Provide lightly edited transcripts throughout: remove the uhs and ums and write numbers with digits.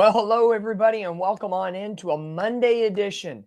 Well, hello, everybody, and welcome on into a Monday edition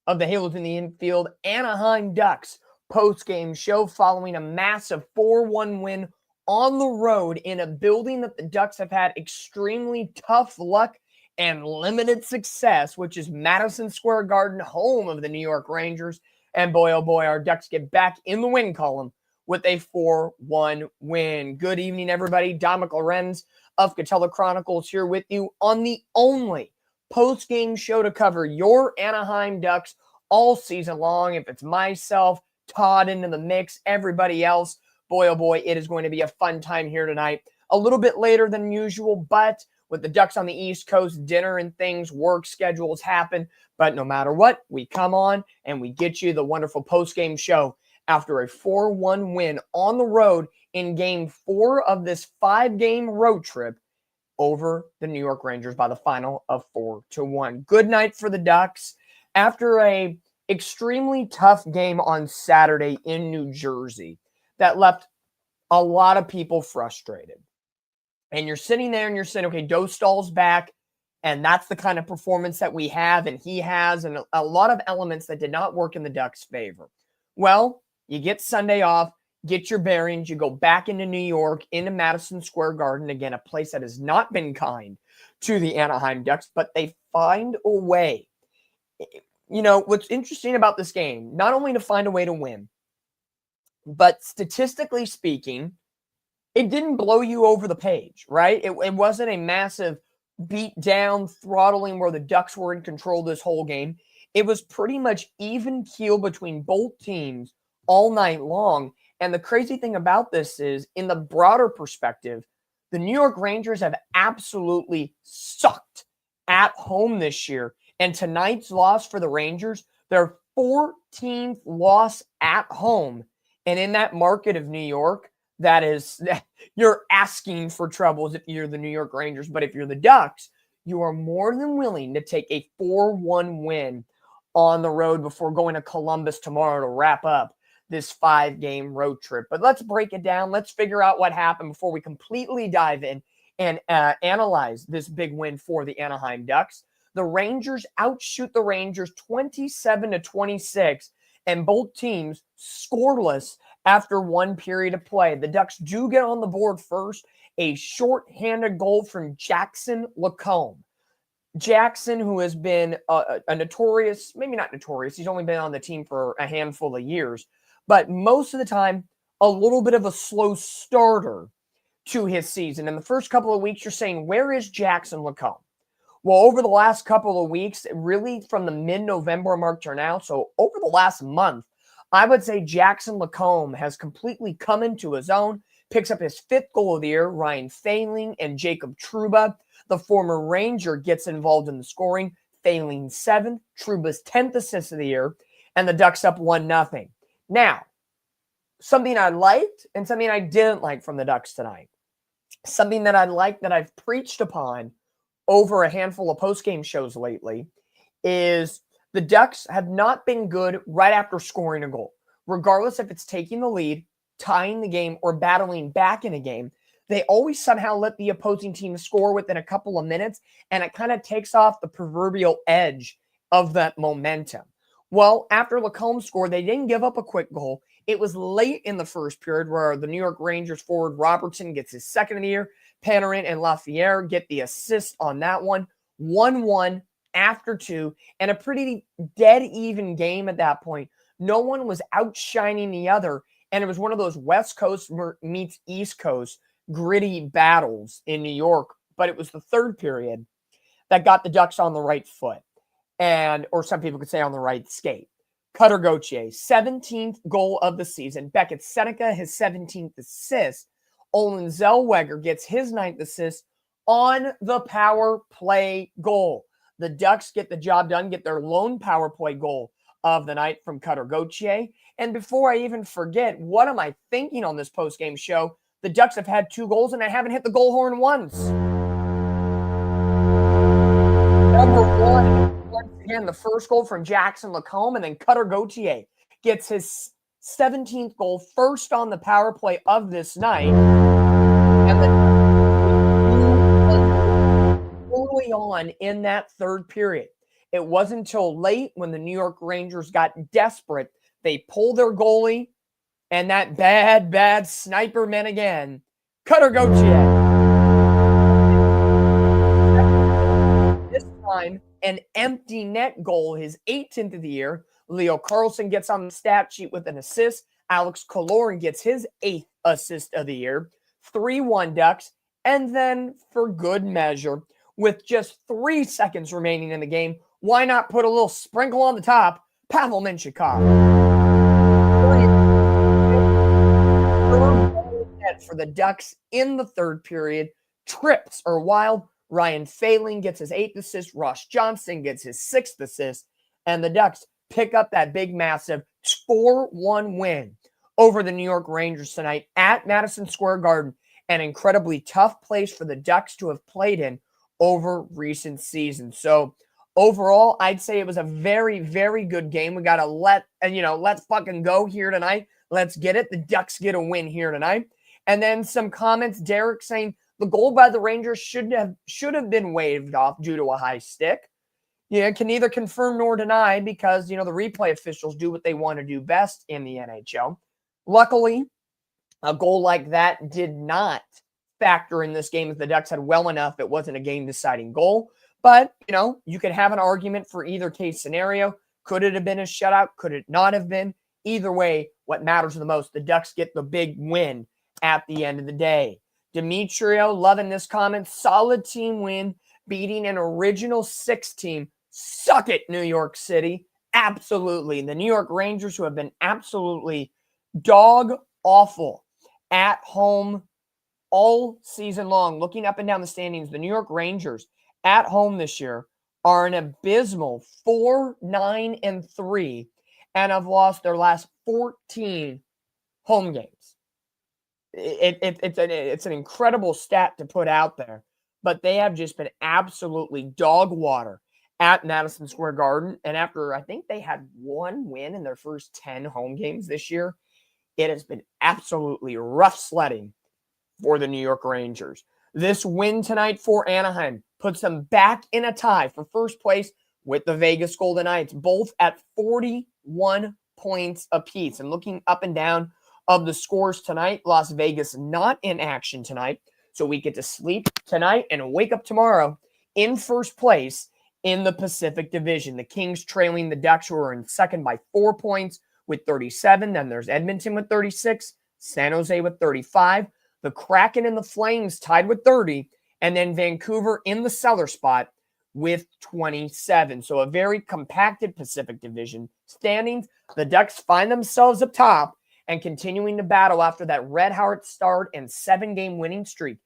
of the Halos in the Infield Anaheim Ducks post-game show following a massive 4-1 win on the road in a building that the Ducks have had extremely tough luck and limited success, which is Madison Square Garden, home of the New York Rangers. And boy, oh boy, our Ducks get back in the win column with a 4-1 win. Good evening, everybody. Don McLorenz of Catella Chronicles here with you on the only post-game show to cover your Anaheim Ducks all season long. If it's myself, Todd into the mix, everybody else, boy, oh boy, it is going to be a fun time here tonight. A little bit later than usual, but with the Ducks on the East Coast, dinner and things, work schedules happen. But no matter what, we come on and we get you the wonderful post-game show after a 4-1 win on the road in Game 4 of this 5-game road trip over the New York Rangers by the final of 4-1. Good night for the Ducks. After a extremely tough game on Saturday in New Jersey that left a lot of people frustrated. And you're sitting there and you're saying, okay, Dostal's back, and that's the kind of performance that we have and he has, and a lot of elements that did not work in the Ducks' favor. Well, you get Sunday off, get your bearings, you go back into New York, into Madison Square Garden, again, a place that has not been kind to the Anaheim Ducks, but they find a way. You know, what's interesting about this game, not only to find a way to win, but statistically speaking, it didn't blow you over the page, right? It wasn't a massive beat down, throttling where the Ducks were in control this whole game. It was pretty much even keel between both teams all night long. And the crazy thing about this is, in the broader perspective, the New York Rangers have absolutely sucked at home this year. And tonight's loss for the Rangers, their 14th loss at home. And in that market of New York, that is, you're asking for troubles if you're the New York Rangers. But if you're the Ducks, you are more than willing to take a 4-1 win on the road before going to Columbus tomorrow to wrap up this 5-game road trip. But let's break it down. Let's figure out what happened before we completely dive in and analyze this big win for the Anaheim Ducks. The Rangers outshoot the Rangers 27-26, and both teams scoreless after one period of play. The Ducks do get on the board first, a shorthanded goal from Jackson Lacombe. Jackson, who has been a notorious, maybe not notorious, he's only been on the team for a handful of years, but most of the time, a little bit of a slow starter to his season. In the first couple of weeks, you're saying, where is Jackson Lacombe? Well, over the last couple of weeks, really from the mid-November mark to now, so over the last month, I would say Jackson Lacombe has completely come into his own, picks up his 5th goal of the year. Ryan Failing and Jacob Trouba, the former Ranger, gets involved in the scoring. Failing 7, Trouba's 10th assist of the year, and the Ducks up 1-0. Now, something I liked and something I didn't like from the Ducks tonight. Something that I liked that I've preached upon over a handful of post-game shows lately is the Ducks have not been good right after scoring a goal. Regardless if it's taking the lead, tying the game, or battling back in a game, they always somehow let the opposing team score within a couple of minutes, and it kind of takes off the proverbial edge of that momentum. Well, after Lacombe scored, they didn't give up a quick goal. It was late in the first period where the New York Rangers forward Robertson gets his 2nd of the year. Panarin and Lafayette get the assist on that one. 1-1 after 2, and a pretty dead even game at that point. No one was outshining the other, and it was one of those West Coast meets East Coast gritty battles in New York. But it was the 3rd period that got the Ducks on the right foot, or some people could say on the right skate. Cutter Gauthier, 17th goal of the season. Beckett Seneca, his 17th assist. Olin Zellweger gets his 9th assist on the power play goal. The Ducks get the job done, get their lone power play goal of the night from Cutter Gauthier. And before I even forget, what am I thinking on this post-game show? The Ducks have had 2 goals, and I haven't hit the goal horn once. Number 1, once again, the first goal from Jackson Lacombe, and then Cutter Gauthier gets his 17th goal, first on the power play of this night. And then early on in that third period. It wasn't until late when the New York Rangers got desperate. They pulled their goalie, and that bad sniper man again, Cutter Gauthier. This time, an empty net goal, his 18th of the year. Leo Carlson gets on the stat sheet with an assist. Alex Kaloran gets his 8th assist of the year. 3-1 Ducks. And then, for good measure, with just 3 seconds remaining in the game, why not put a little sprinkle on the top? Pavel Menchikov. For the Ducks in the third period. Trips are wild. Ryan Failing gets his 8th assist. Ross Johnston gets his 6th assist. And the Ducks pick up that big, massive 4-1 win over the New York Rangers tonight at Madison Square Garden. An incredibly tough place for the Ducks to have played in over recent seasons. So overall, I'd say it was a very, very good game. We got to let's fucking go here tonight. Let's get it. The Ducks get a win here tonight. And then some comments, Derek saying the goal by the Rangers should have been waved off due to a high stick. Yeah, can neither confirm nor deny because, the replay officials do what they want to do best in the NHL. Luckily, a goal like that did not factor in this game as the Ducks had well enough. It wasn't a game-deciding goal. But, you could have an argument for either case scenario. Could it have been a shutout? Could it not have been? Either way, what matters the most, the Ducks get the big win at the end of the day. Demetrio, loving this comment. Solid team win, beating an original 6 team. Suck it, New York City. Absolutely. The New York Rangers, who have been absolutely dog awful at home all season long. Looking up and down the standings, the New York Rangers at home this year are an abysmal 4-9-3 and have lost their last 14 home games. It's an incredible stat to put out there, but they have just been absolutely dog water at Madison Square Garden. And after, I think they had 1 win in their first 10 home games this year, it has been absolutely rough sledding for the New York Rangers. This win tonight for Anaheim puts them back in a tie for first place with the Vegas Golden Knights, both at 41 points apiece. And looking up and down of the scores tonight, Las Vegas not in action tonight, so we get to sleep tonight and wake up tomorrow in first place in the Pacific Division. The Kings trailing the Ducks, who are in second by 4 points with 37. Then there's Edmonton with 36, San Jose with 35, the Kraken and the Flames tied with 30, and then Vancouver in the cellar spot with 27. So a very compacted Pacific Division standings. The Ducks find themselves up top and continuing to battle after that red-hot start and 7-game winning streak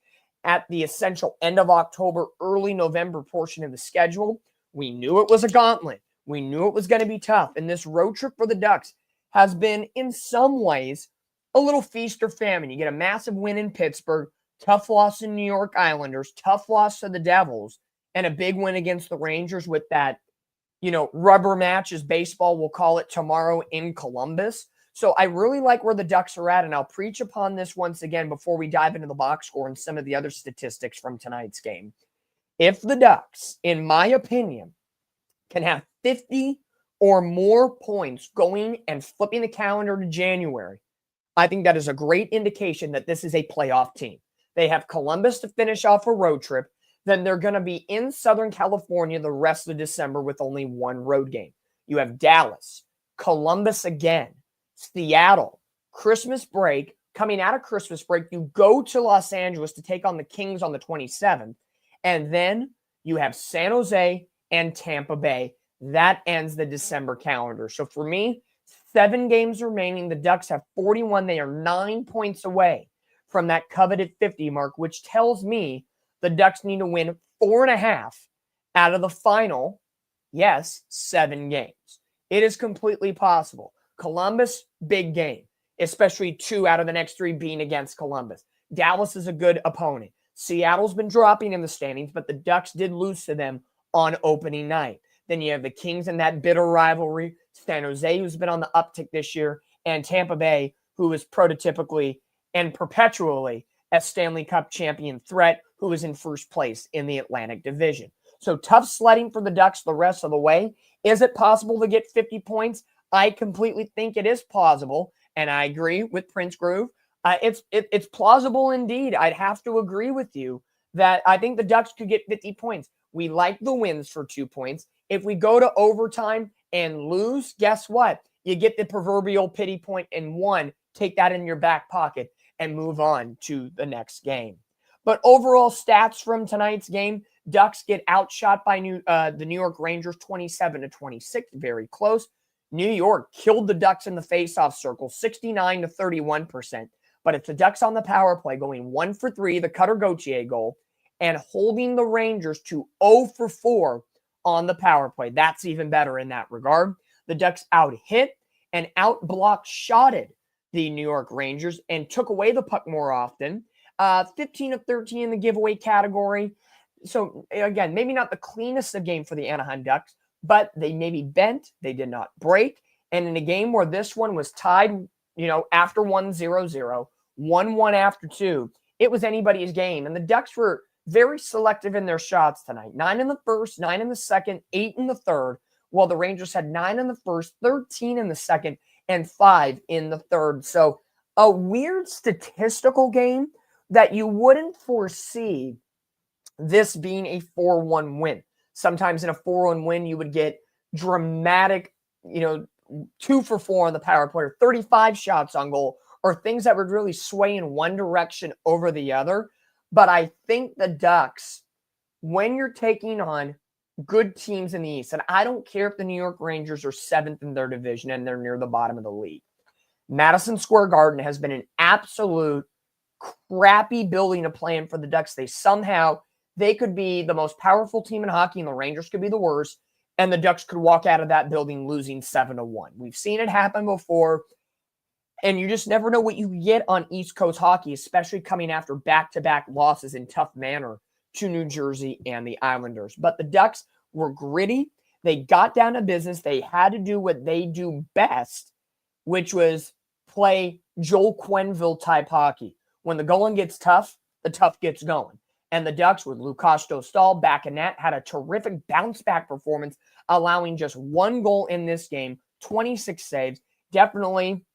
at the essential end of October, early November portion of the schedule. We knew it was a gauntlet. We knew it was going to be tough. And this road trip for the Ducks has been, in some ways, a little feast or famine. You get a massive win in Pittsburgh, tough loss in New York Islanders, tough loss to the Devils, and a big win against the Rangers with that, rubber match, as baseball will call it, tomorrow in Columbus. So I really like where the Ducks are at, and I'll preach upon this once again before we dive into the box score and some of the other statistics from tonight's game. If the Ducks, in my opinion, can have 50 or more points going and flipping the calendar to January, I think that is a great indication that this is a playoff team. They have Columbus to finish off a road trip. Then they're going to be in Southern California the rest of December with only 1 road game. You have Dallas, Columbus again, Seattle, Christmas break. Coming out of Christmas break, you go to Los Angeles to take on the Kings on the 27th. And then you have San Jose and Tampa Bay. That ends the December calendar. So for me, 7 games remaining. The Ducks have 41. They are 9 points away from that coveted 50 mark, which tells me the Ducks need to win 4.5 out of the final, 7 games. It is completely possible. Columbus, big game, especially 2 out of the next 3 being against Columbus. Dallas is a good opponent. Seattle's been dropping in the standings, but the Ducks did lose to them on opening night. Then you have the Kings in that bitter rivalry, San Jose, who's been on the uptick this year, and Tampa Bay, who is prototypically and perpetually a Stanley Cup champion threat, who is in first place in the Atlantic Division. So tough sledding for the Ducks the rest of the way. Is it possible to get 50 points? I completely think it is plausible, and I agree with Prince Groove. It's plausible indeed. I'd have to agree with you that I think the Ducks could get 50 points. We like the wins for 2 points. If we go to overtime and lose, guess what? You get the proverbial pity point in one. Take that in your back pocket and move on to the next game. But overall stats from tonight's game, Ducks get outshot by the New York Rangers 27-26, very close. New York killed the Ducks in the faceoff circle, 69-31%. But it's the Ducks on the power play going 1 for 3, the Cutter Gauthier goal, and holding the Rangers to 0 for 4 on the power play. That's even better in that regard. The Ducks out-hit and out-block shotted the New York Rangers and took away the puck more often. 15 of 13 in the giveaway category. So, again, maybe not the cleanest of game for the Anaheim Ducks, but they maybe bent. They did not break. And in a game where this one was tied, after 1-0-0, 1-1 after 2, it was anybody's game. And the Ducks were very selective in their shots tonight. 9 in the first, 9 in the second, 8 in the third, while the Rangers had 9 in the first, 13 in the second, and 5 in the third. So a weird statistical game that you wouldn't foresee this being a 4-1 win. Sometimes in a 4-1 win, you would get dramatic, 2 for 4 on the power play, or 35 shots on goal, or things that would really sway in one direction over the other. But I think the Ducks, when you're taking on good teams in the East, and I don't care if the New York Rangers are 7th in their division and they're near the bottom of the league, Madison Square Garden has been an absolute crappy building to play in for the Ducks. They could be the most powerful team in hockey, and the Rangers could be the worst, and the Ducks could walk out of that building losing 7-1. We've seen it happen before, and you just never know what you get on East Coast hockey, especially coming after back-to-back losses in tough manner to New Jersey and the Islanders. But the Ducks were gritty. They got down to business. They had to do what they do best, which was play Joel Quenneville-type hockey. When the going gets tough, the tough gets going. And the Ducks, with Lukas Dostal back in net, had a terrific bounce-back performance, allowing just 1 goal in this game, 26 saves. Definitely,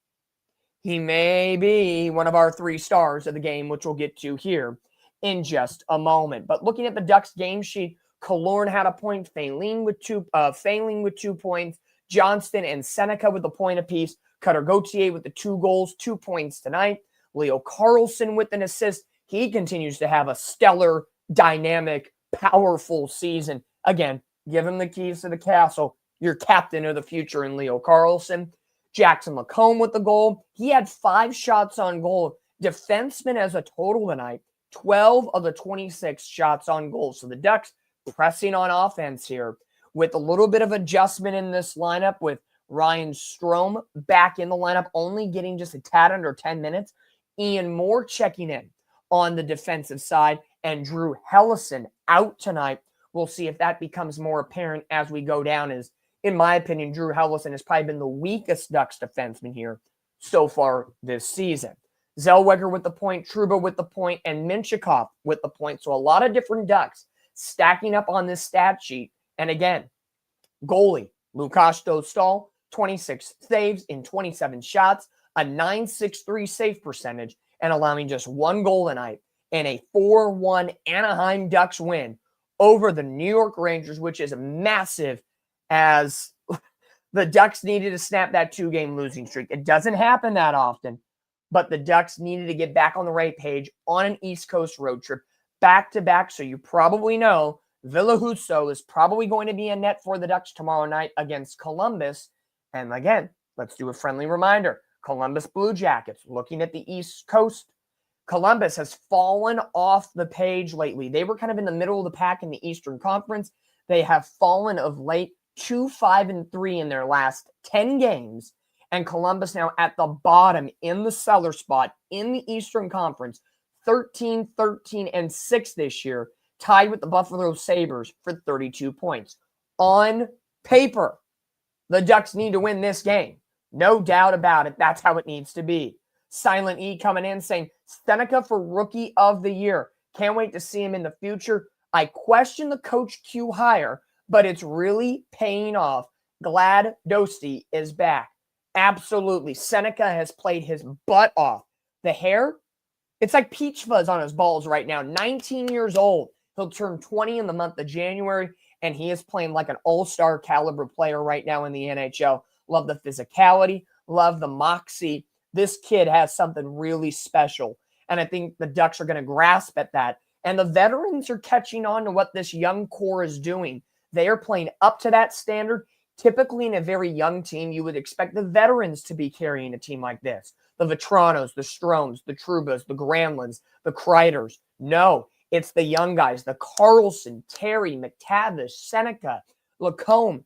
he may be one of our 3 stars of the game, which we'll get to here in just a moment. But looking at the Ducks game sheet, Killorn had a point, Failing with 2 points, Johnston and Seneca with a point apiece, Cutter Gauthier with the 2 goals, 2 points tonight, Leo Carlsson with an assist. He continues to have a stellar, dynamic, powerful season. Again, give him the keys to the castle. Your captain of the future in Leo Carlsson. Jackson Lacombe with the goal. He had 5 shots on goal. Defenseman as a total tonight, 12 of the 26 shots on goal. So the Ducks pressing on offense here with a little bit of adjustment in this lineup, with Ryan Strome back in the lineup, only getting just a tad under 10 minutes. Ian Moore checking in on the defensive side, and Drew Hellison out tonight. We'll see if that becomes more apparent as we go down, as, in my opinion, Drew Hellison has probably been the weakest Ducks defenseman here so far this season. Zellweger with the point, Trouba with the point, and Minchikov with the point. So a lot of different Ducks stacking up on this stat sheet. And again, goalie, Lukas Dostal, 26 saves in 27 shots, a .963 save percentage, and allowing just 1 goal tonight in a 4-1 Anaheim Ducks win over the New York Rangers, which is massive, as the Ducks needed to snap that 2-game losing streak. It doesn't happen that often, but the Ducks needed to get back on the right page on an East Coast road trip, back-to-back. So you probably know Ville Husso is probably going to be in net for the Ducks tomorrow night against Columbus. And again, let's do a friendly reminder. Columbus Blue Jackets, looking at the East Coast, Columbus has fallen off the page lately. They were kind of in the middle of the pack in the Eastern Conference. They have fallen of late, 2-5-3 in their last 10 games. And Columbus now at the bottom in the cellar spot in the Eastern Conference, 13-13-6 this year, tied with the Buffalo Sabres for 32 points. On paper, the Ducks need to win this game. No doubt about it. That's how it needs to be. Silent E coming in saying, Seneca for Rookie of the Year. Can't wait to see him in the future. I question the Coach Q hire, but it's really paying off. Glad Dosti is back. Absolutely. Seneca has played his butt off. The hair, it's like peach fuzz on his balls right now. 19 years old. He'll turn 20 in the month of January, and he is playing like an all-star caliber player right now in the NHL. Love the physicality. Love the moxie. This kid has something really special, and I think the Ducks are going to grasp at that. And the veterans are catching on to what this young core is doing. They are playing up to that standard. Typically, in a very young team, you would expect the veterans to be carrying a team like this. The Vetranos, the Stromes, the Trubas, the Granlunds, the Kreiders. No, it's the young guys, the Carlson, Terry, McTavish, Seneca, Lacombe.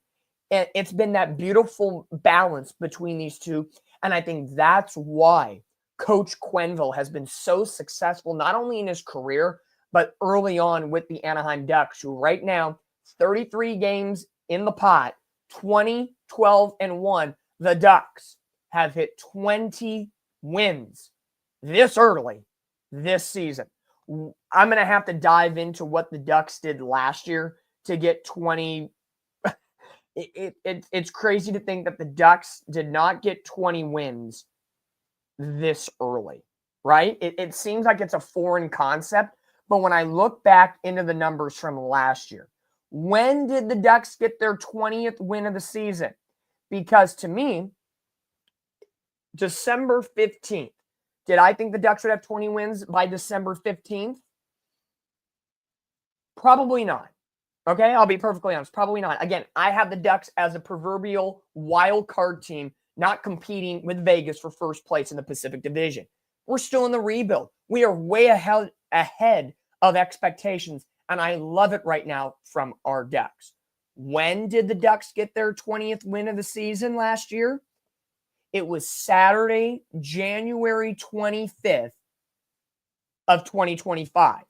And it's been that beautiful balance between these two. And I think that's why Coach Quenneville has been so successful, not only in his career, but early on with the Anaheim Ducks, who right now, 33 games in the pot, 20, 12, and 1. The Ducks have hit 20 wins this early this season. I'm going to have to dive into what the Ducks did last year to get 20. It's crazy to think that the Ducks did not get 20 wins this early, right? It seems like it's a foreign concept, but when I look back into the numbers from last year, when did the Ducks get their 20th win of the season? Because to me, December 15th. Did I think the Ducks would have 20 wins by December 15th? Probably not. Okay, I'll be perfectly honest. Probably not. Again, I have the Ducks as a proverbial wild card team, not competing with Vegas for first place in the Pacific Division. We're still in the rebuild. We are way ahead of expectations, and I love it right now from our Ducks. When did the Ducks get their 20th win of the season last year? It was Saturday, January 25th of 2025.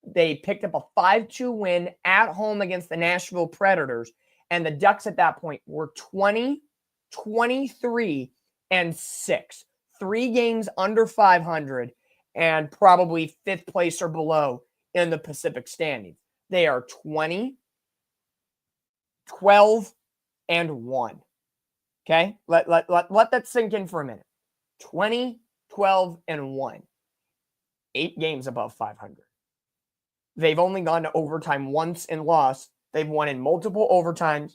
They picked up a 5-2 win at home against the Nashville Predators, and the Ducks at that point were 20, 23, and 6. 3 games under 500 and probably 5th place or below in the Pacific standings. They are 20, 12, and 1. Okay? Let that sink in for a minute. 20, 12, and 1. 8 games above 500. They've only gone to overtime once and lost. They've won in multiple overtimes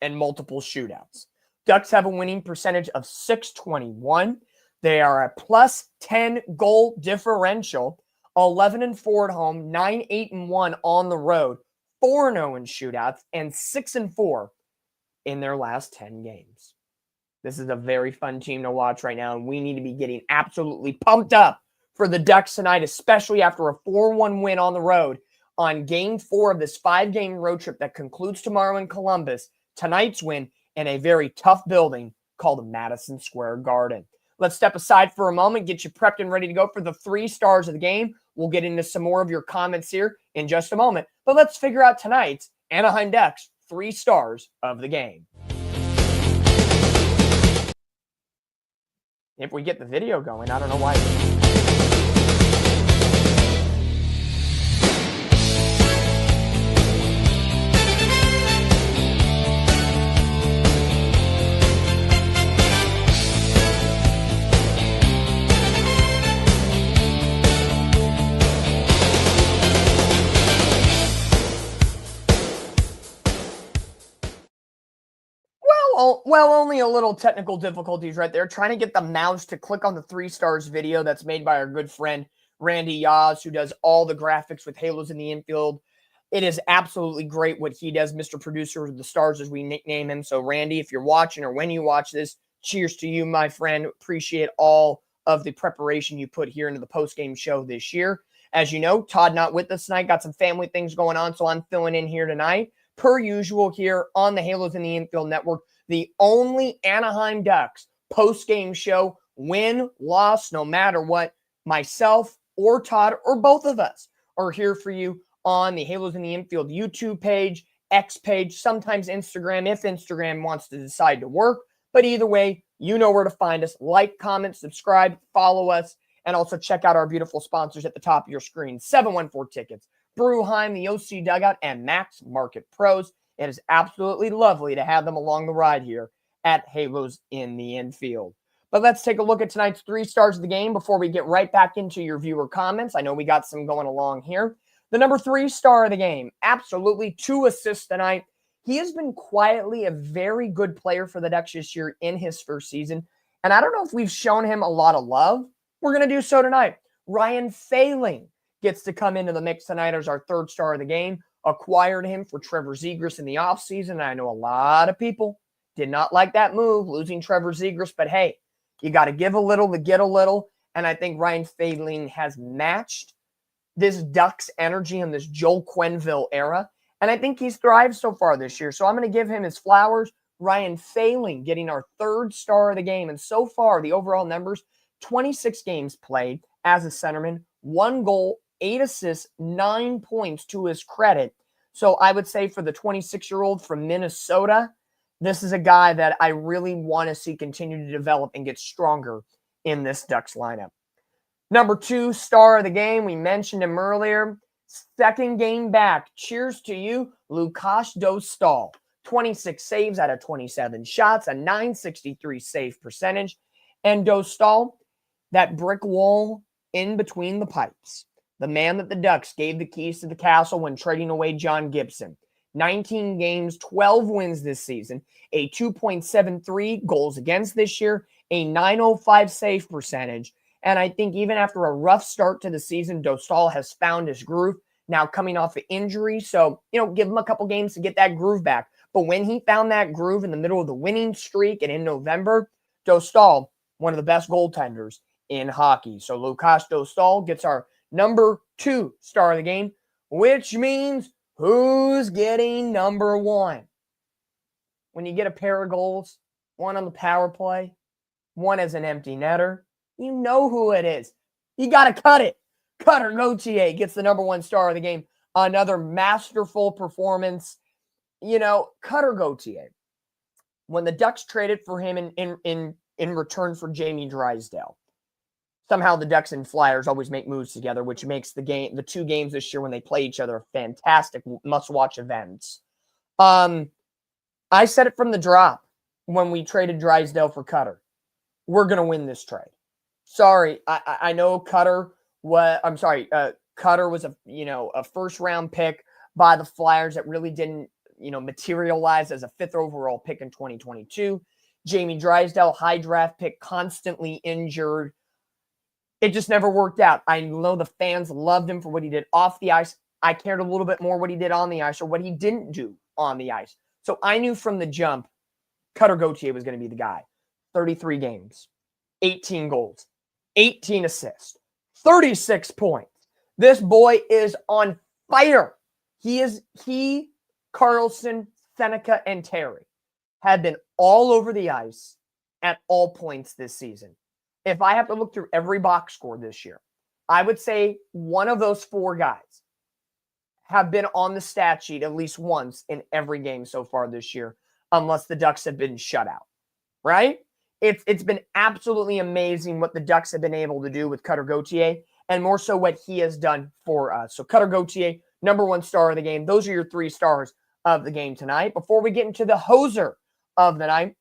and multiple shootouts. Ducks have a winning percentage of .621. They are a plus 10 goal differential, 11-4 at home, 9-8-1 on the road, 4-0 in shootouts, and 6-4 in their last 10 games. This is a very fun team to watch right now, and we need to be getting absolutely pumped up for the Ducks tonight, especially after a 4-1 win on the road on Game 4 of this 5-game road trip that concludes tomorrow in Columbus. Tonight's win in a very tough building called Madison Square Garden. Let's step aside for a moment, get you prepped and ready to go for the 3 stars of the game. We'll get into some more of your comments here in just a moment, but let's figure out tonight's Anaheim Ducks 3 stars of the game. If we get the video going, I don't know why. Well, only a little technical difficulties right there. Trying to get the mouse to click on the 3 stars video that's made by our good friend Randy Yaz, who does all the graphics with Halos in the Infield. It is absolutely great what he does, Mr. Producer of the Stars, as we nickname him. So, Randy, if you're watching or when you watch this, cheers to you, my friend. Appreciate all of the preparation you put here into the post-game show this year. As you know, Todd not with us tonight. Got some family things going on, so I'm filling in here tonight. Per usual here on the Halos in the Infield Network, the only Anaheim Ducks post-game show, win, loss, no matter what, myself or Todd or both of us are here for you on the Halos in the Infield YouTube page, X page, sometimes Instagram, if Instagram wants to decide to work. But either way, you know where to find us. Like, comment, subscribe, follow us, and also check out our beautiful sponsors at the top of your screen. 714 Tickets, Bruheim, the OC Dugout, and Max Market Pros. It is absolutely lovely to have them along the ride here at Halos in the Infield. But let's take a look at tonight's 3 stars of the game before we get right back into your viewer comments. I know we got some going along here. The number 3 star of the game, absolutely 2 assists tonight. He has been quietly a very good player for the Ducks this year in his first season. And I don't know if we've shown him a lot of love. We're going to do so tonight. Ryan Failing gets to come into the mix tonight as our 3rd star of the game. Acquired him for Trevor Zegras in the offseason. And I know a lot of people did not like that move, losing Trevor Zegras. But hey, you got to give a little to get a little. And I think Ryan Failing has matched this Ducks energy in this Joel Quenneville era. And I think he's thrived so far this year. So I'm going to give him his flowers. Ryan Failing getting our 3rd star of the game. And so far, the overall numbers, 26 games played as a centerman, 1 goal, 8 assists, 9 points to his credit. So I would say for the 26-year-old from Minnesota, this is a guy that I really want to see continue to develop and get stronger in this Ducks lineup. Number 2 star of the game, we mentioned him earlier. 2nd game back. Cheers to you, Lukasz Dostal. 26 saves out of 27 shots, a .963 save percentage. And Dostal, that brick wall in between the pipes. The man that the Ducks gave the keys to the castle when trading away John Gibson. 19 games, 12 wins this season, a 2.73 goals against this year, a .905 save percentage. And I think even after a rough start to the season, Dostal has found his groove, now coming off an injury. So, give him a couple games to get that groove back. But when he found that groove in the middle of the winning streak and in November, Dostal, one of the best goaltenders in hockey. So Lukasz Dostal gets our number 2 star of the game, which means who's getting number 1? When you get a pair of goals, 1 on the power play, 1 as an empty netter, you know who it is. You got to cut it. Cutter Gauthier gets the number 1 star of the game. Another masterful performance. Cutter Gauthier, when the Ducks traded for him in return for Jamie Drysdale, somehow the Ducks and Flyers always make moves together, which makes the 2 games this year when they play each other fantastic must-watch events. I said it from the drop when we traded Drysdale for Cutter. We're going to win this trade. Sorry, I know Cutter was a first-round pick by the Flyers that really didn't materialize as a 5th overall pick in 2022. Jamie Drysdale, high draft pick, constantly injured. It just never worked out. I know the fans loved him for what he did off the ice. I cared a little bit more what he did on the ice or what he didn't do on the ice. So I knew from the jump, Cutter Gauthier was going to be the guy. 33 games, 18 goals, 18 assists, 36 points. This boy is on fire. He, Carlson, Seneca, and Terry have been all over the ice at all points this season. If I have to look through every box score this year, I would say one of those 4 guys have been on the stat sheet at least once in every game so far this year, unless the Ducks have been shut out, right? It's been absolutely amazing what the Ducks have been able to do with Cutter Gauthier, and more so what he has done for us. So Cutter Gauthier, number 1 star of the game. Those are your 3 stars of the game tonight. Before we get into the hoser of the night,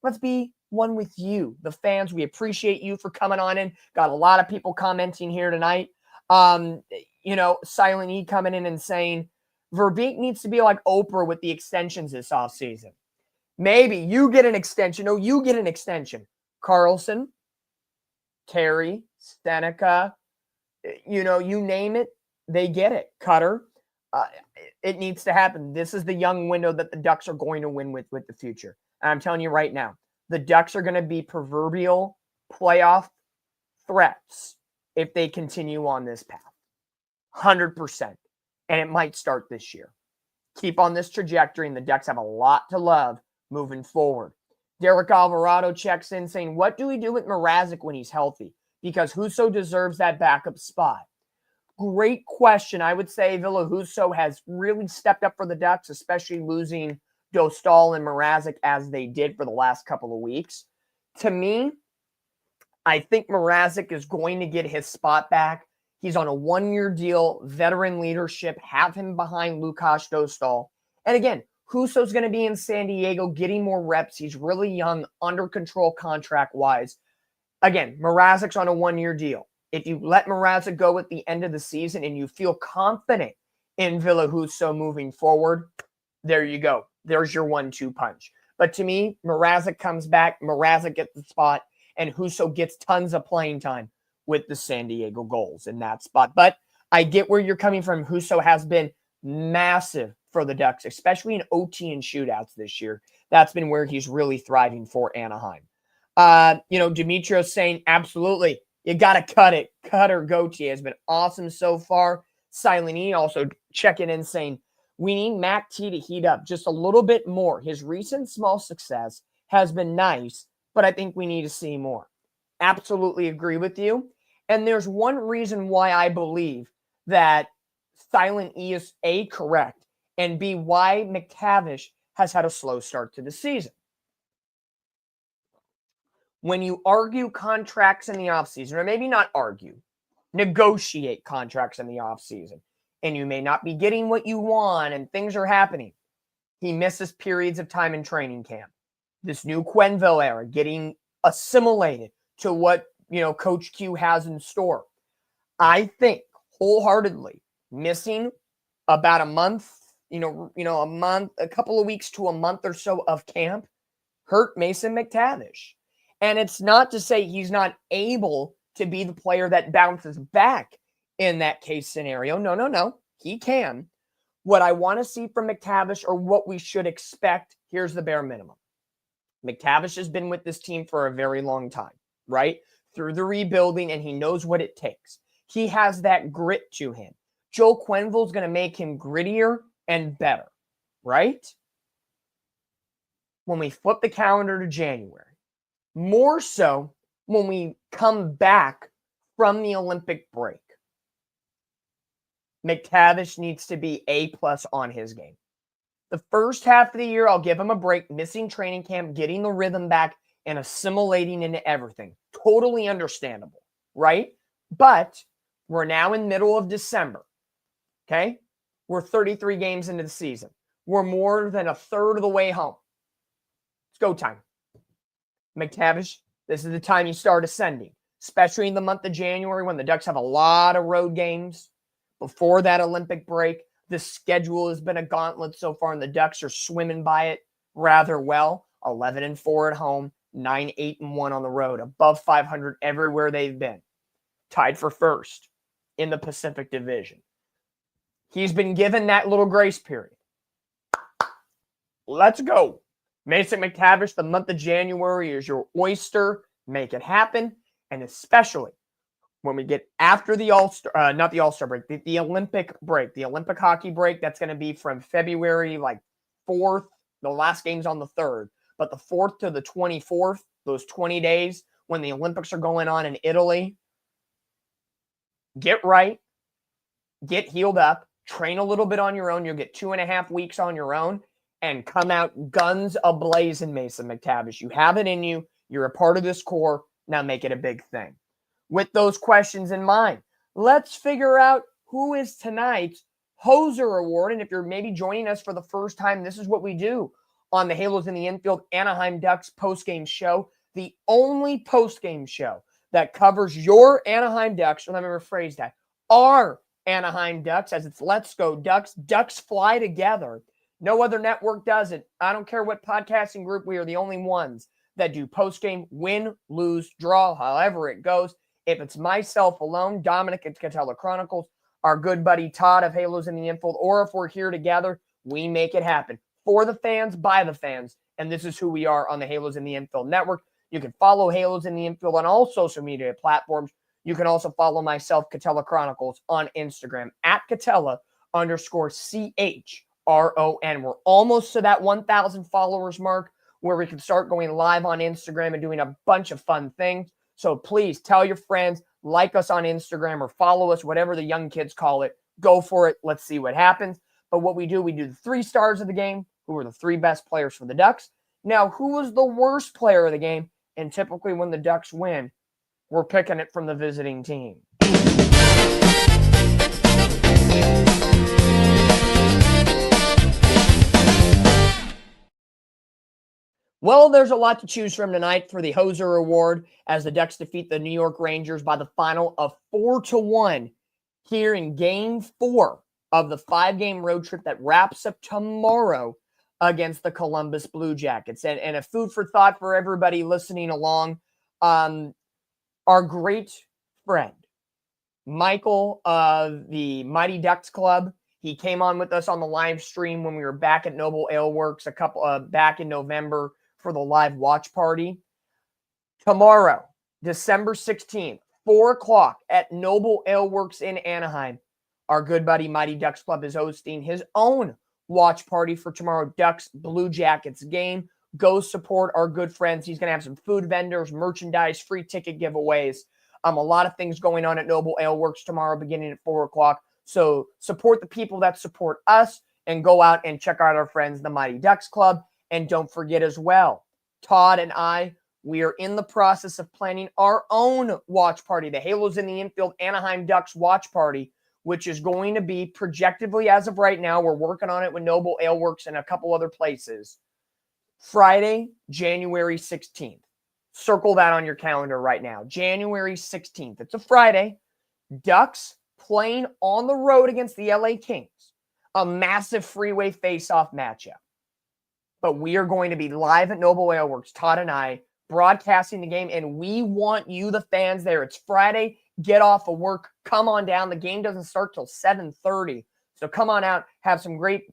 let's be one with you, the fans. We appreciate you for coming on in. Got a lot of people commenting here tonight. Silent E coming in and saying Verbeek needs to be like Oprah with the extensions this offseason. Maybe you get an extension. No, you get an extension. Carlson, Terry, Seneca, you name it, they get it. Cutter. It needs to happen. This is the young window that the Ducks are going to win with the future. And I'm telling you right now, the Ducks are going to be proverbial playoff threats if they continue on this path. 100%. And it might start this year. Keep on this trajectory, and the Ducks have a lot to love moving forward. Derek Alvarado checks in saying, what do we do with Mrazek when he's healthy? Because Husso deserves that backup spot. Great question. I would say Ville Husso has really stepped up for the Ducks, especially losing Dostal and Mrazek as they did for the last couple of weeks. To me, I think Mrazek is going to get his spot back He's on a 1-year deal, veteran leadership, have him behind Lukasz Dostal. And again, Husso's going to be in San Diego getting more reps. He's really young, under control contract-wise. Again, Mrazek's on a 1-year deal. If you let Mrazek go at the end of the season and you feel confident in Ville Husso moving forward, there you go. There's your 1-2 punch. But to me, Mrazek comes back, Mrazek gets the spot, and Husso gets tons of playing time with the San Diego Gulls in that spot. But I get where you're coming from. Husso has been massive for the Ducks, especially in OT and shootouts this year. That's been where he's really thriving for Anaheim. Dimitrios saying, absolutely, you got to cut it. Cut or goatee has been awesome so far. Silent E also checking in saying, we need Mac T to heat up just a little bit more. His recent small success has been nice, but I think we need to see more. Absolutely agree with you. And there's one reason why I believe that Silent E is A, correct, and B, why McTavish has had a slow start to the season. When you argue contracts in the offseason, or maybe not argue, negotiate contracts in the offseason, and you may not be getting what you want and things are happening, he misses periods of time in training camp. This new Quenneville era, getting assimilated to what, Coach Q has in store. I think wholeheartedly missing about a month, a couple of weeks to a month or so of camp hurt Mason McTavish. And it's not to say he's not able to be the player that bounces back in that case scenario. No. He can. What I want to see from McTavish, or what we should expect, here's the bare minimum. McTavish has been with this team for a very long time, right? Through the rebuilding, and he knows what it takes. He has that grit to him. Joel Quenneville is going to make him grittier and better, right? When we flip the calendar to January, more so when we come back from the Olympic break, McTavish needs to be A+ on his game. The first half of the year, I'll give him a break, missing training camp, getting the rhythm back, and assimilating into everything. Totally understandable, right? But we're now in middle of December, okay? We're 33 games into the season. We're more than a third of the way home. It's go time. McTavish, this is the time you start ascending, especially in the month of January when the Ducks have a lot of road games before that Olympic break. The schedule has been a gauntlet so far, and the Ducks are swimming by it rather well. 11-4 at home, 9-8-1 on the road, above 500 everywhere they've been. Tied for first in the Pacific Division. He's been given that little grace period. Let's go. Mason McTavish, the month of January is your oyster. Make it happen. And especially when we get after the not the All-Star break, the Olympic break, the Olympic hockey break, that's going to be from February 4th. The last game's on the 3rd. But the 4th to the 24th, those 20 days when the Olympics are going on in Italy, get right, get healed up, train a little bit on your own. You'll get 2.5 weeks on your own and come out guns a-blazing, Mason McTavish. You have it in you. You're a part of this core. Now make it a big thing. With those questions in mind, let's figure out who is tonight's Hoser Award. And if you're maybe joining us for the first time, this is what we do on the Halos in the Infield Anaheim Ducks postgame show, the only postgame show that covers your Anaheim Ducks, or let me rephrase that, our Anaheim Ducks, as it's Let's Go Ducks. Ducks fly together. No other network does it. I don't care what podcasting group, we are the only ones that do postgame, win, lose, draw, however it goes. If it's myself alone, Dominic at Catella Chronicles, our good buddy Todd of Halos in the Infield, or if we're here together, we make it happen. For the fans, by the fans, and this is who we are on the Halos in the Infield network. You can follow Halos in the Infield on all social media platforms. You can also follow myself, Catella Chronicles, on Instagram, at Catella_CHRON. We're almost to that 1,000 followers mark where we can start going live on Instagram and doing a bunch of fun things. So please tell your friends, like us on Instagram or follow us, whatever the young kids call it. Go for it. Let's see what happens. But what we do the 3 stars of the game, who were the 3 best players for the Ducks. Now, who was the worst player of the game? And typically when the Ducks win, we're picking it from the visiting team. Well, there's a lot to choose from tonight for the Hoser Award as the Ducks defeat the New York Rangers by the final of 4-1 here in Game 4 of the 5-game road trip that wraps up tomorrow against the Columbus Blue Jackets. And a food for thought for everybody listening along. Our great friend, Michael of the Mighty Ducks Club, he came on with us on the live stream when we were back at Noble Ale Works back in November for the live watch party. Tomorrow, December 16th, 4 o'clock at Noble Ale Works in Anaheim, our good buddy Mighty Ducks Club is hosting his own watch party for tomorrow Ducks Blue Jackets game. Go support our good friends. He's going to have some food vendors, merchandise, free ticket giveaways. A lot of things going on at Noble Ale Works tomorrow beginning at 4 o'clock. So support the people that support us and go out and check out our friends, the Mighty Ducks Club. And don't forget as well, Todd and I, we are in the process of planning our own watch party, the Halos in the Infield Anaheim Ducks watch party, which is going to be projectively as of right now. We're working on it with Noble Ale Works and a couple other places. Friday, January 16th. Circle that on your calendar right now. January 16th. It's a Friday. Ducks playing on the road against the LA Kings. A massive freeway face-off matchup. But we are going to be live at Noble Ale Works, Todd and I, broadcasting the game, and we want you, the fans, there. It's Friday. Get off of work. Come on down. The game doesn't start till 7:30. So come on out. Have some great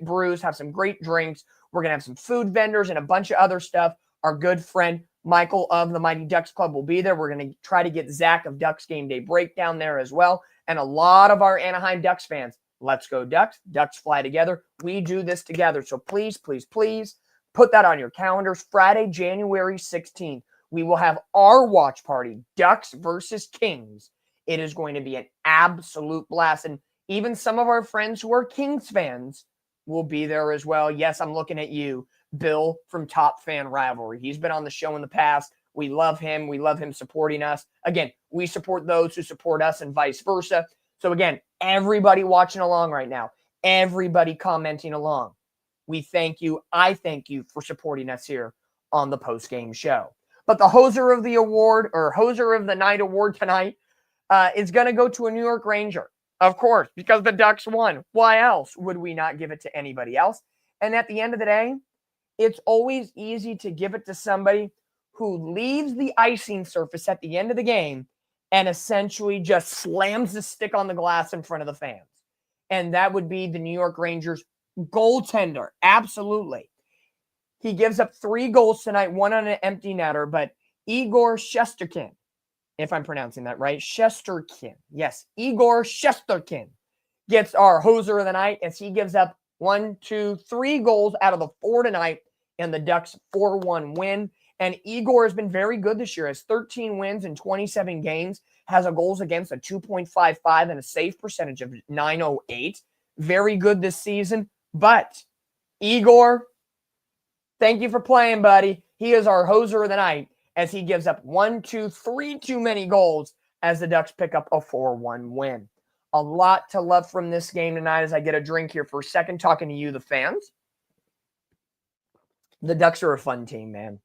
brews. Have some great drinks. We're going to have some food vendors and a bunch of other stuff. Our good friend Michael of the Mighty Ducks Club will be there. We're going to try to get Zach of Ducks Game Day Breakdown there as well. And a lot of our Anaheim Ducks fans. Let's go Ducks. Ducks fly together. We do this together. So please, please, please put that on your calendars. Friday, January 16th, we will have our watch party, Ducks versus Kings. It is going to be an absolute blast. And even some of our friends who are Kings fans will be there as well. Yes, I'm looking at you, Bill from Top Fan Rivalry. He's been on the show in the past. We love him. We love him supporting us. Again, we support those who support us and vice versa. So again, everybody watching along right now, everybody commenting along, we thank you. I thank you for supporting us here on the post-game show. But the Hoser of the Award, or Hoser of the Night Award tonight, is going to go to a New York Ranger. Of course, because the Ducks won. Why else would we not give it to anybody else? And at the end of the day, it's always easy to give it to somebody who leaves the icing surface at the end of the game and essentially just slams the stick on the glass in front of the fans. And that would be the New York Rangers goaltender. Absolutely. He gives up 3 goals tonight, 1 on an empty netter, but Igor Shesterkin, if I'm pronouncing that right, Shesterkin. Yes, Igor Shesterkin gets our Hoser of the Night as he gives up 1, 2, 3 goals out of the 4 tonight in the Ducks 4-1 win. And Igor has been very good this year. Has 13 wins in 27 games, has a goals against of 2.55 and a save percentage of .908. Very good this season. But Igor, thank you for playing, buddy. He is our Hoser of the Night as he gives up 1, 2, 3 too many goals as the Ducks pick up a 4-1 win. A lot to love from this game tonight as I get a drink here for a second talking to you, the fans. The Ducks are a fun team, man.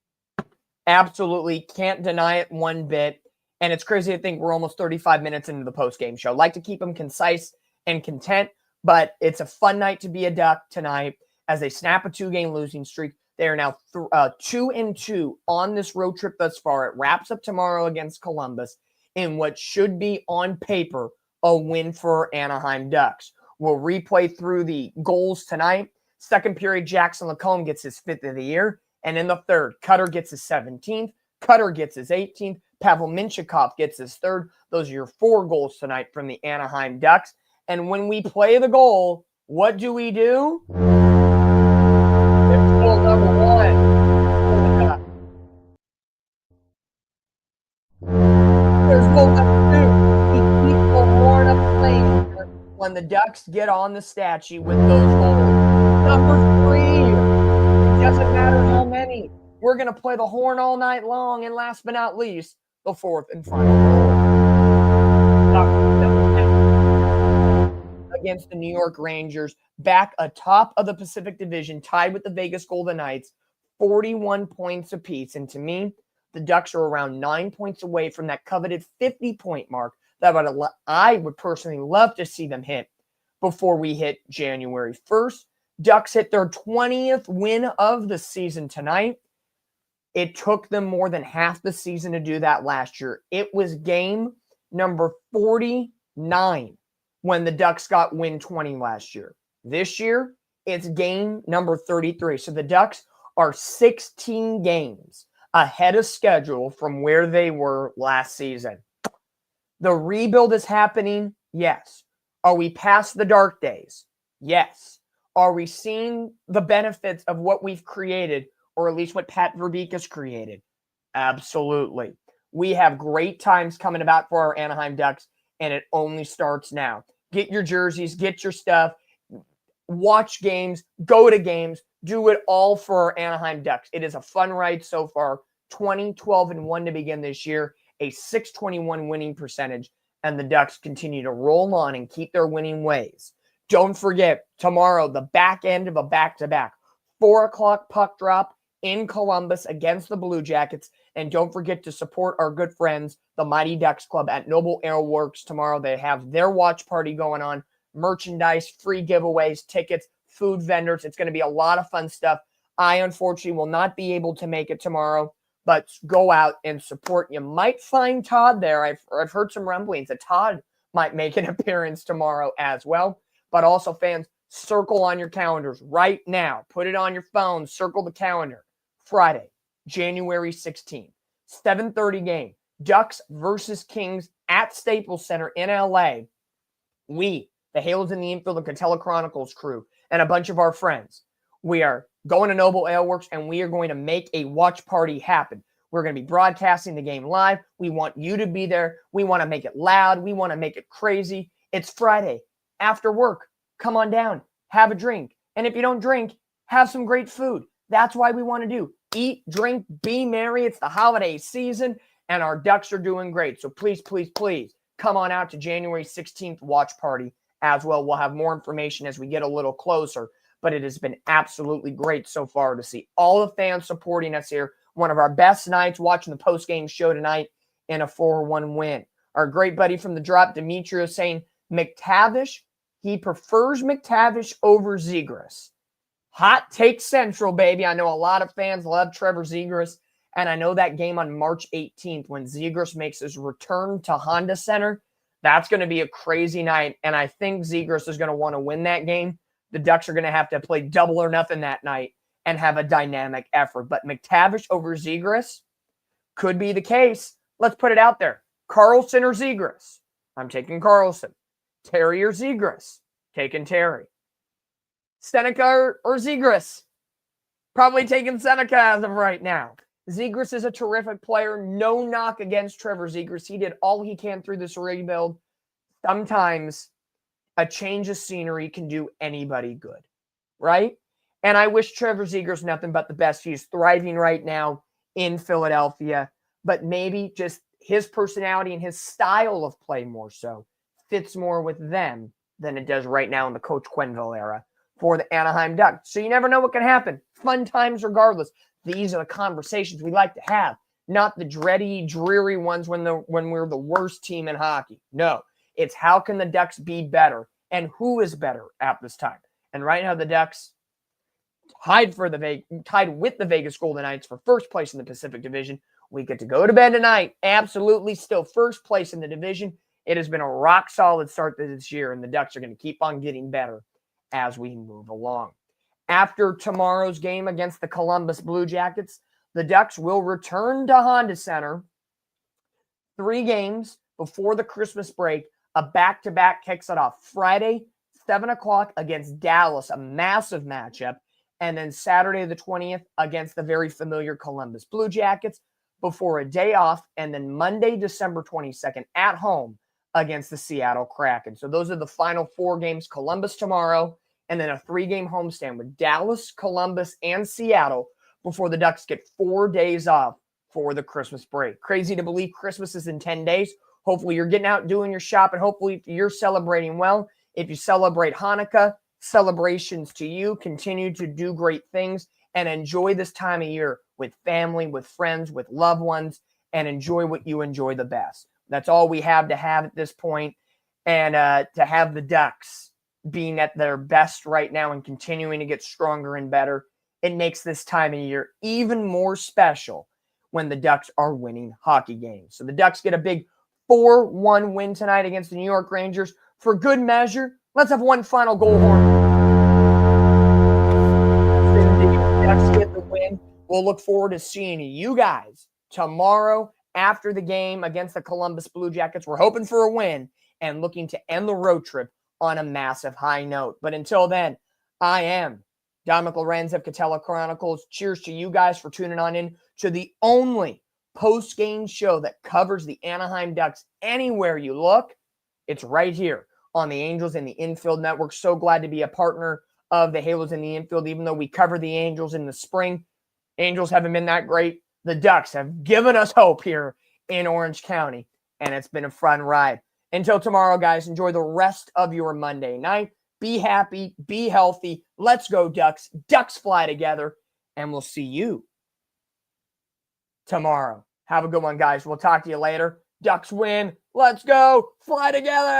Absolutely can't deny it one bit. And it's crazy to think we're almost 35 minutes into the post-game show. Like to keep them concise and content, but it's a fun night to be a Duck tonight as they snap a 2-game losing streak. They are now 2-2 on this road trip thus far. It wraps up tomorrow against Columbus in what should be on paper a win for Anaheim Ducks. We'll replay through the goals tonight. Second period, Jackson Lacombe gets his 5th of the year. And in the third, Cutter gets his 17th. Cutter gets his 18th. Pavel Minchikov gets his 3rd. Those are your 4 goals tonight from the Anaheim Ducks. And when we play the goal, what do we do? It's goal number 1 for the Ducks. There's goal number 2. We keep on warm up playing when the Ducks get on the stat sheet with those goals. Number 3. Doesn't matter how many. We're going to play the horn all night long. And last but not least, the 4th and final goal. against the New York Rangers, back atop of the Pacific Division, tied with the Vegas Golden Knights, 41 points apiece. And to me, the Ducks are around 9 points away from that coveted 50-point mark that I would personally love to see them hit before we hit January 1st. Ducks hit their 20th win of the season tonight. It took them more than half the season to do that last year. It was game number 49 when the Ducks got win 20 last year. This year, it's game number 33. So the Ducks are 16 games ahead of schedule from where they were last season. The rebuild is happening? Yes. Are we past the dark days? Yes. Are we seeing the benefits of what we've created, or at least what Pat Verbeek's created? Absolutely. We have great times coming about for our Anaheim Ducks, and it only starts now. Get your jerseys, get your stuff, watch games, go to games, do it all for our Anaheim Ducks. It is a fun ride so far. 20-12-1 to begin this year, a .621 winning percentage, and the Ducks continue to roll on and keep their winning ways. Don't forget, tomorrow, the back end of a back-to-back, 4 o'clock puck drop in Columbus against the Blue Jackets. And don't forget to support our good friends, the Mighty Ducks Club at Noble Air Works tomorrow. They have their watch party going on, merchandise, free giveaways, tickets, food vendors. It's going to be a lot of fun stuff. I, unfortunately, will not be able to make it tomorrow, but go out and support. You might find Todd there. I've heard some rumblings that Todd might make an appearance tomorrow as well. But also, fans, circle on your calendars right now. Put it on your phone. Circle the calendar. Friday, January 16th, 7:30 game. Ducks versus Kings at Staples Center in LA. We, the Halos in the Infield and Catella Chronicles crew, and a bunch of our friends, we are going to Noble Ale Works, and we are going to make a watch party happen. We're going to be broadcasting the game live. We want you to be there. We want to make it loud. We want to make it crazy. It's Friday. After work, come on down, have a drink. And if you don't drink, have some great food. That's why we want to do. Eat, drink, be merry. It's the holiday season, and our Ducks are doing great. So please, please, please come on out to January 16th watch party as well. We'll have more information as we get a little closer, but it has been absolutely great so far to see all the fans supporting us here. One of our best nights watching the post-game show tonight in a 4-1 win. Our great buddy from the drop, Demetrius, saying McTavish, he prefers McTavish over Zegras. Hot take central, baby. I know a lot of fans love Trevor Zegras, and I know that game on March 18th when Zegras makes his return to Honda Center, that's going to be a crazy night, and I think Zegras is going to want to win that game. The Ducks are going to have to play double or nothing that night and have a dynamic effort. But McTavish over Zegras could be the case. Let's put it out there. Carlson or Zegras? I'm taking Carlson. Terry or Zegras? Taking Terry. Seneca or Zegras? Probably taking Seneca as of right now. Zegras is a terrific player. No knock against Trevor Zegras. He did all he can through this rebuild. Sometimes a change of scenery can do anybody good, right? And I wish Trevor Zegras nothing but the best. He's thriving right now in Philadelphia, but maybe just his personality and his style of play more so fits more with them than it does right now in the Coach Quenneville era for the Anaheim Ducks. So you never know what can happen. Fun times regardless. These are the conversations we like to have, not the dreary ones when we're the worst team in hockey. No, it's how can the Ducks be better and who is better at this time. And right now the Ducks tied with the Vegas Golden Knights for first place in the Pacific Division. We get to go to bed tonight. Absolutely still first place in the division. It has been a rock solid start to this year, and the Ducks are going to keep on getting better as we move along. After tomorrow's game against the Columbus Blue Jackets, the Ducks will return to Honda Center 3 games before the Christmas break. A back-to-back kicks it off. Friday, 7 o'clock against Dallas, a massive matchup. And then Saturday the 20th against the very familiar Columbus Blue Jackets before a day off. And then Monday, December 22nd at home against the Seattle Kraken. So those are the final 4 games. Columbus tomorrow, and then a 3-game homestand with Dallas, Columbus, and Seattle before the Ducks get 4 days off for the Christmas break. Crazy to believe Christmas is in 10 days. Hopefully you're getting out doing your shopping. Hopefully you're celebrating well. If you celebrate Hanukkah, celebrations to you. Continue to do great things and enjoy this time of year with family, with friends, with loved ones, and enjoy what you enjoy the best. That's all we have to have at this point. And to have the Ducks being at their best right now and continuing to get stronger and better, it makes this time of year even more special when the Ducks are winning hockey games. So the Ducks get a big 4-1 win tonight against the New York Rangers. For good measure, let's have one final goal horn. The Ducks get the win. We'll look forward to seeing you guys tomorrow after the game against the Columbus Blue Jackets. We're hoping for a win and looking to end the road trip on a massive high note. But until then, I am Don McLorenz of Catella Chronicles. Cheers to you guys for tuning on in to the only post-game show that covers the Anaheim Ducks anywhere you look. It's right here on the Angels in the Infield Network. So glad to be a partner of the Halos in the Infield, even though we cover the Angels in the spring. Angels haven't been that great. The Ducks have given us hope here in Orange County, and it's been a fun ride. Until tomorrow, guys, enjoy the rest of your Monday night. Be happy, be healthy. Let's go, Ducks. Ducks fly together, and we'll see you tomorrow. Have a good one, guys. We'll talk to you later. Ducks win. Let's go. Fly together.